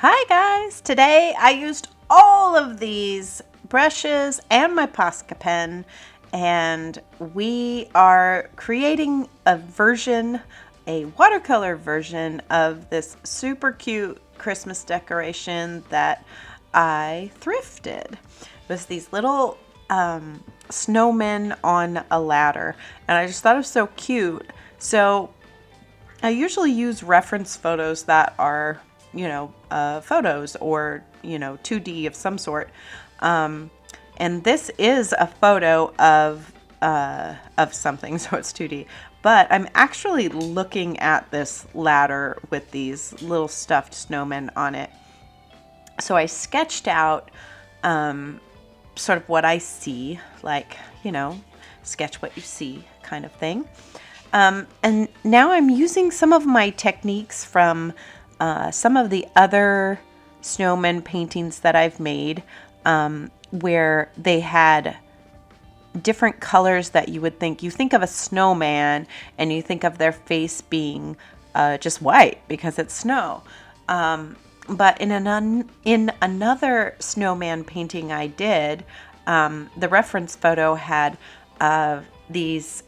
Hi guys! Today I used all of these brushes and my Posca pen, and we are creating a watercolor version of this super cute Christmas decoration that I thrifted. It was these little snowmen on a ladder, and I just thought it was so cute. So I usually use reference photos that are photos or 2D of some sort, and this is a photo of something, so it's 2D, but I'm actually looking at this ladder with these little stuffed snowmen on it. So I sketched out sort of what I see, like, sketch what you see kind of thing. And now I'm using some of my techniques from some of the other snowman paintings that I've made, where they had different colors that you would think. You think of a snowman and you think of their face being just white because it's snow. But in another snowman painting I did, the reference photo had these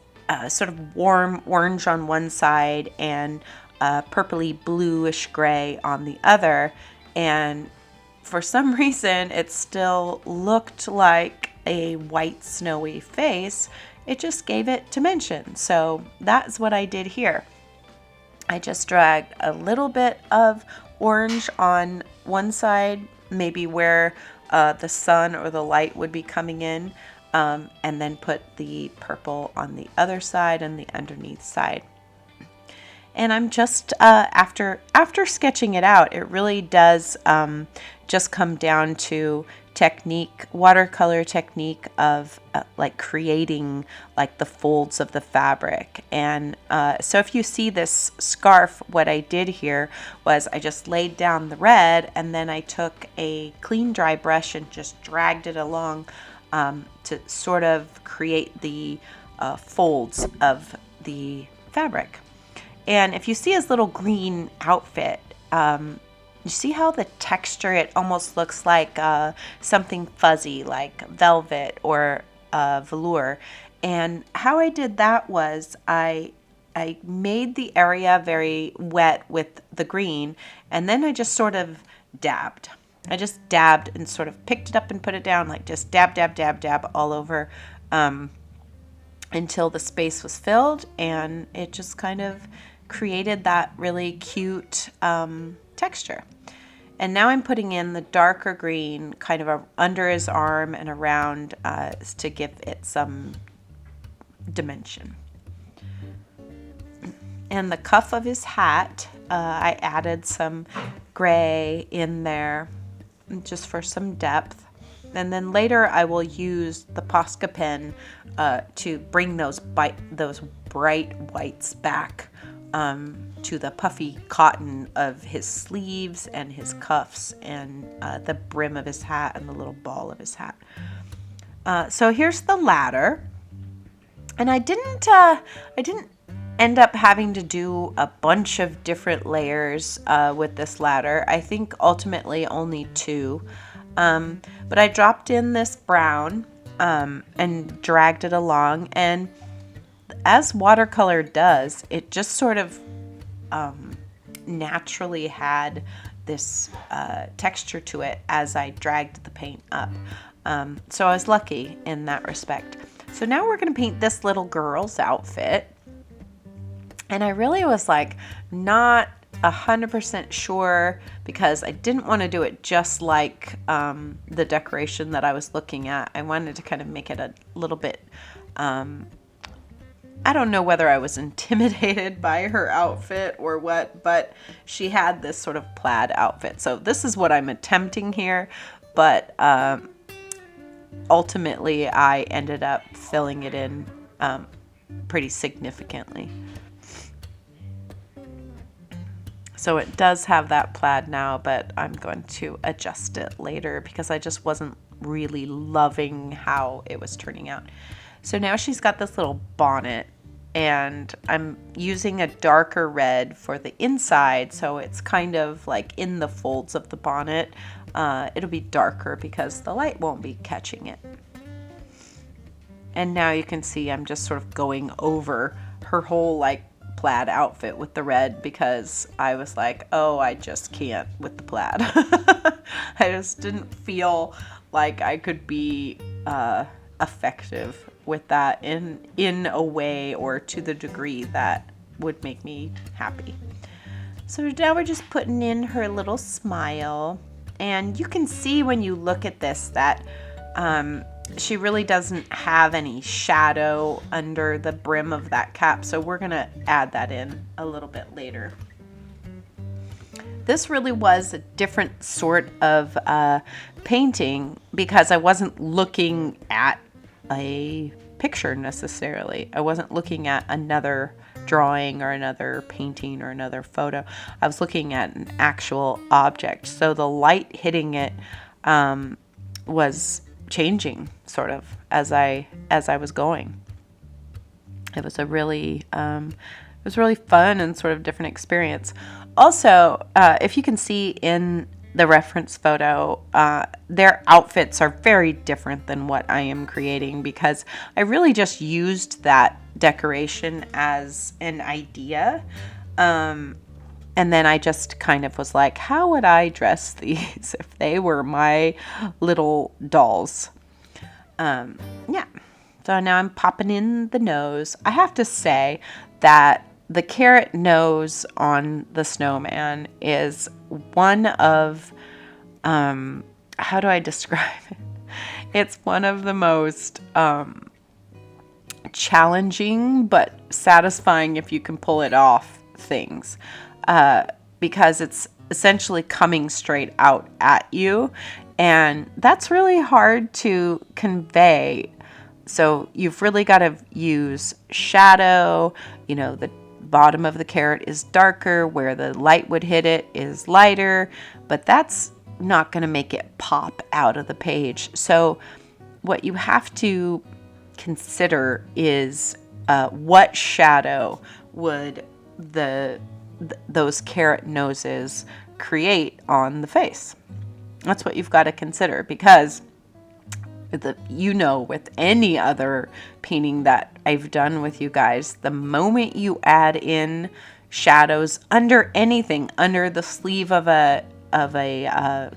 sort of warm orange on one side and purpley bluish gray on the other, and for some reason it still looked like a white snowy face. It just gave it dimension. So that's what I did here. I just dragged a little bit of orange on one side, maybe where the sun or the light would be coming in, and then put the purple on the other side and the underneath side. And I'm just, after sketching it out, it really does just come down to watercolor technique of like creating like the folds of the fabric. And so if you see this scarf, what I did here was I just laid down the red, and then I took a clean dry brush and just dragged it along to sort of create the folds of the fabric. And if you see his little green outfit, you see how the texture, it almost looks like something fuzzy, like velvet or velour. And how I did that was I made the area very wet with the green, and then I just sort of dabbed. I just dabbed and sort of picked it up and put it down, like just dab, dab, dab, dab all over until the space was filled, and it just kind of created that really cute texture. And now I'm putting in the darker green kind of under his arm and around to give it some dimension. And the cuff of his hat, I added some gray in there just for some depth. And then later I will use the Posca pen to bring those bright whites back to the puffy cotton of his sleeves and his cuffs and the brim of his hat and the little ball of his hat. So here's the ladder, and I didn't end up having to do a bunch of different layers with this ladder. I think ultimately only 2, but I dropped in this brown and dragged it along, and as watercolor does, it just sort of naturally had this texture to it as I dragged the paint up. So I was lucky in that respect. So now we're going to paint this little girl's outfit. And I really was like not 100% sure, because I didn't want to do it just like the decoration that I was looking at. I wanted to kind of make it a little bit I don't know whether I was intimidated by her outfit or what, but she had this sort of plaid outfit. So this is what I'm attempting here, but ultimately I ended up filling it in pretty significantly. So it does have that plaid now, but I'm going to adjust it later because I just wasn't really loving how it was turning out. So now she's got this little bonnet, and I'm using a darker red for the inside, so it's kind of like in the folds of the bonnet. It'll be darker because the light won't be catching it. And now you can see I'm just sort of going over her whole like plaid outfit with the red because I was like, oh, I just can't with the plaid. I just didn't feel like I could be effective with that in a way or to the degree that would make me happy. So now we're just putting in her little smile, and you can see when you look at this that she really doesn't have any shadow under the brim of that cap, so we're gonna add that in a little bit later. This really was a different sort of painting because I wasn't looking at a picture necessarily. I wasn't looking at another drawing or another painting or another photo. I was looking at an actual object. So the light hitting it was changing sort of as I was going. It was a really fun and sort of different experience. Also, if you can see in the reference photo, their outfits are very different than what I am creating because I really just used that decoration as an idea. And then I just kind of was like, how would I dress these if they were my little dolls? Yeah. So now I'm popping in the nose. I have to say that the carrot nose on the snowman is one of, how do I describe it? It's one of the most challenging but satisfying if you can pull it off things, because it's essentially coming straight out at you, and that's really hard to convey. So you've really got to use shadow. The bottom of the carrot is darker, where the light would hit it is lighter, but that's not going to make it pop out of the page. So what you have to consider is what shadow would those carrot noses create on the face. That's what you've got to consider, because with any other painting that I've done with you guys, the moment you add in shadows under anything, under the sleeve of a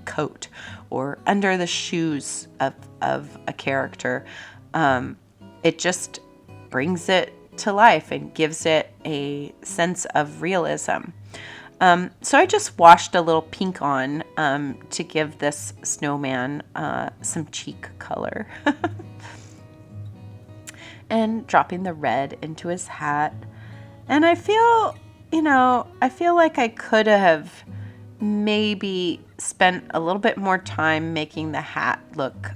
coat or under the shoes of a character, it just brings it to life and gives it a sense of realism. So I just washed a little pink on to give this snowman some cheek color. And dropping the red into his hat. And I feel like I could have maybe spent a little bit more time making the hat look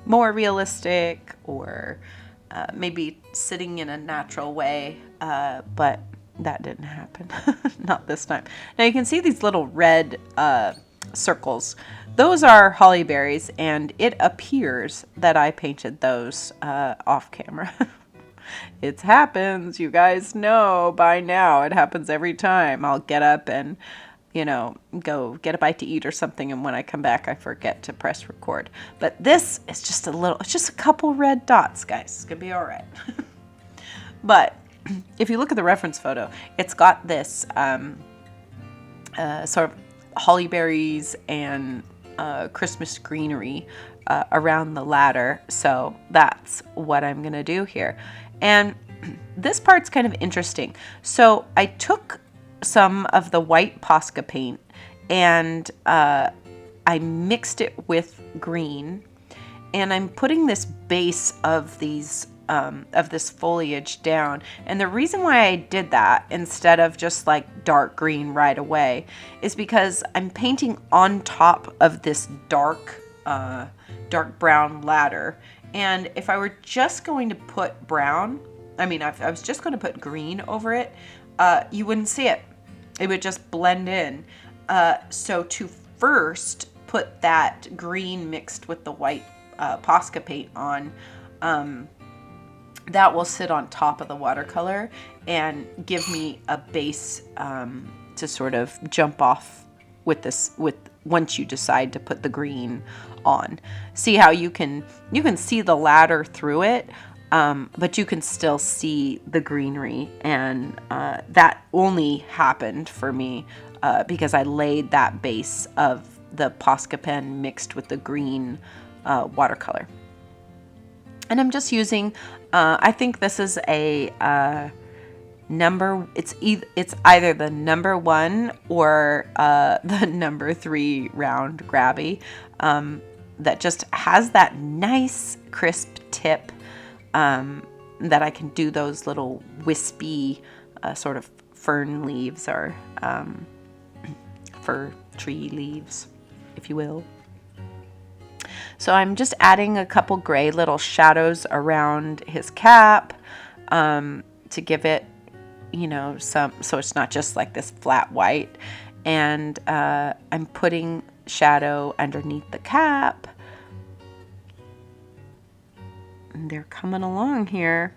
more realistic, or maybe sitting in a natural way, but that didn't happen. Not this time. Now you can see these little red circles. Those are holly berries, and it appears that I painted those off camera. It happens. You guys know by now. It happens every time. I'll get up and, go get a bite to eat or something, and when I come back, I forget to press record. But this is just it's just a couple red dots, guys. It's gonna be all right. But if you look at the reference photo, it's got this sort of holly berries and Christmas greenery around the ladder. So that's what I'm going to do here. And this part's kind of interesting. So I took some of the white Posca paint and I mixed it with green, and I'm putting this base of these of this foliage down. And the reason why I did that instead of just like dark green right away is because I'm painting on top of this dark brown ladder. And if I were just going to put brown, I was just going to put green over it, you wouldn't see it. It would just blend in. So to first put that green mixed with the white Posca paint on, that will sit on top of the watercolor and give me a base to sort of jump off with once you decide to put the green on. See how you can see the ladder through it, but you can still see the greenery, and that only happened for me because I laid that base of the Posca pen mixed with the green watercolor. And I'm just using, I think this is a number, it's either the number 1 or the number 3 round grabby that just has that nice crisp tip that I can do those little wispy sort of fern leaves or fir tree leaves, if you will. So I'm just adding a couple gray little shadows around his cap to give it, you know, some, so it's not just like this flat white. And I'm putting shadow underneath the cap. And they're coming along here.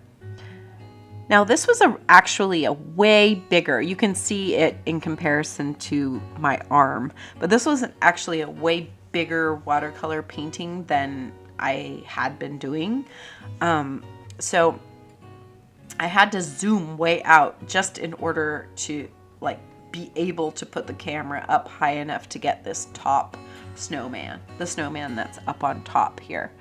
Now this was actually a way bigger, you can see it in comparison to my arm, but this was actually a way bigger watercolor painting than I had been doing. So I had to zoom way out just in order to like be able to put the camera up high enough to get this top snowman, the snowman that's up on top here.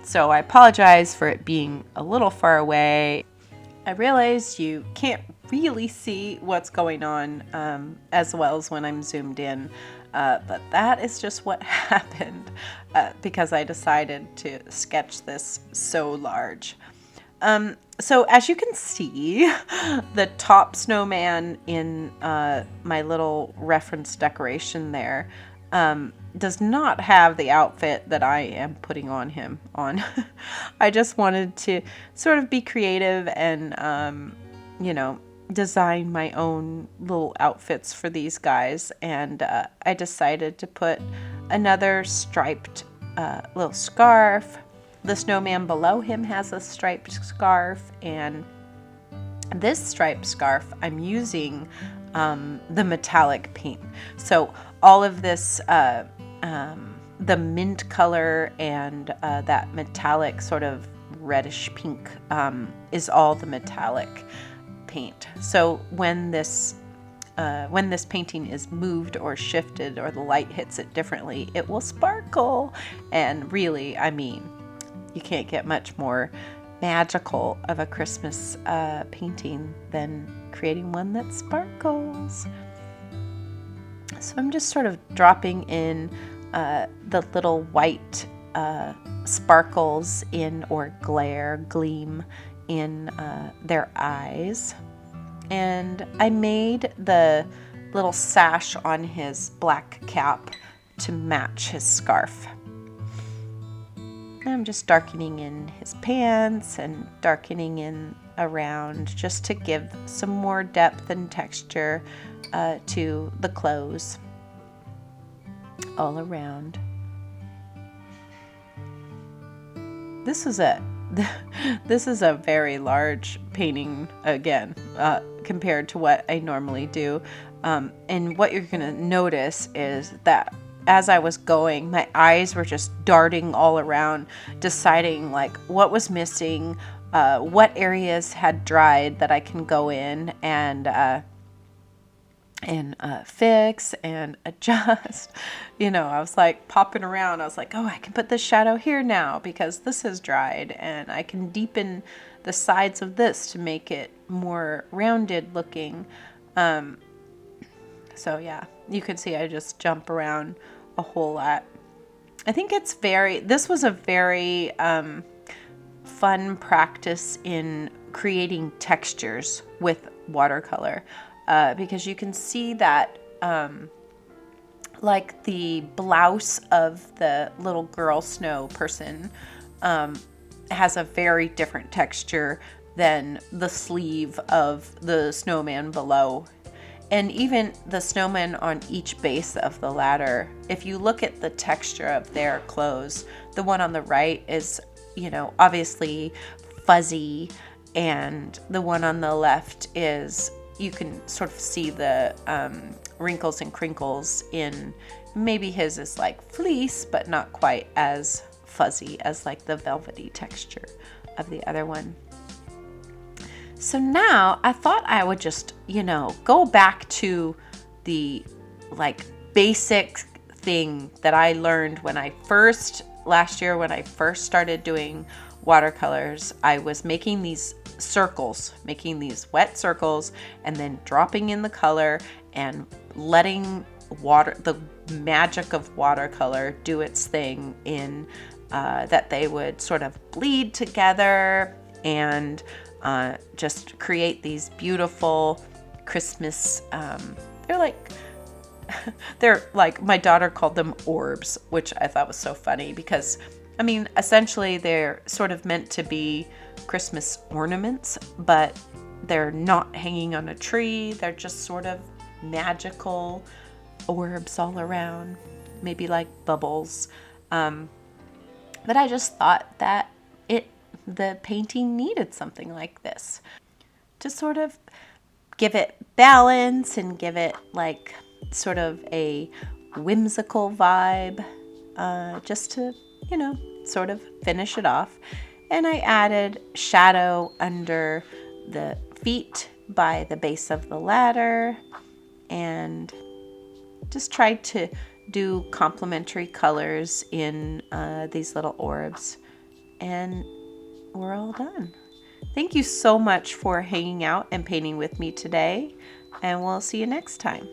So I apologize for it being a little far away. I realize you can't really see what's going on as well as when I'm zoomed in, but that is just what happened because I decided to sketch this so large. So as you can see, the top snowman in my little reference decoration there does not have the outfit that I am putting on him on. I just wanted to sort of be creative and, you know, design my own little outfits for these guys. And I decided to put another striped little scarf. The snowman below him has a striped scarf, and this striped scarf I'm using the metallic paint. So all of this, the mint color and that metallic sort of reddish pink is all the metallic paint. So when this painting is moved or shifted or the light hits it differently, it will sparkle. And really, I mean, you can't get much more magical of a Christmas painting than creating one that sparkles. So I'm just sort of dropping in the little white sparkles in, or gleam in their eyes. And I made the little sash on his black cap to match his scarf. And I'm just darkening in his pants and darkening in around just to give some more depth and texture to the clothes all around. This is a very large painting again compared to what I normally do, and what you're gonna notice is that as I was going, my eyes were just darting all around, deciding like what was missing, what areas had dried that I can go in and fix and adjust. You know, I was like popping around. I was like, oh, I can put this shadow here now because this has dried, and I can deepen the sides of this to make it more rounded looking. So yeah, you can see I just jump around a whole lot. I think this was a very fun practice in creating textures with watercolor. Because you can see that like the blouse of the little girl snow person has a very different texture than the sleeve of the snowman below. And even the snowman on each base of the ladder, if you look at the texture of their clothes, the one on the right is you know, obviously fuzzy, and the one on the left is, you can sort of see the wrinkles and crinkles in, maybe his is like fleece, but not quite as fuzzy as like the velvety texture of the other one. So now I thought I would just, you know, go back to the like basic thing that I learned when I first, last year when I first started doing watercolors. I was making these circles, making these wet circles, and then dropping in the color and letting the magic of watercolor do its thing in that they would sort of bleed together and just create these beautiful Christmas, they're like, my daughter called them orbs, which I thought was so funny because, I mean, essentially they're sort of meant to be Christmas ornaments, but they're not hanging on a tree. They're just sort of magical orbs all around, maybe like bubbles. But I just thought that the painting needed something like this to sort of give it balance and give it like sort of a whimsical vibe, just to, you know, sort of finish it off. And I added shadow under the feet by the base of the ladder, and just tried to do complementary colors in these little orbs, and we're all done. Thank you so much for hanging out and painting with me today, and we'll see you next time.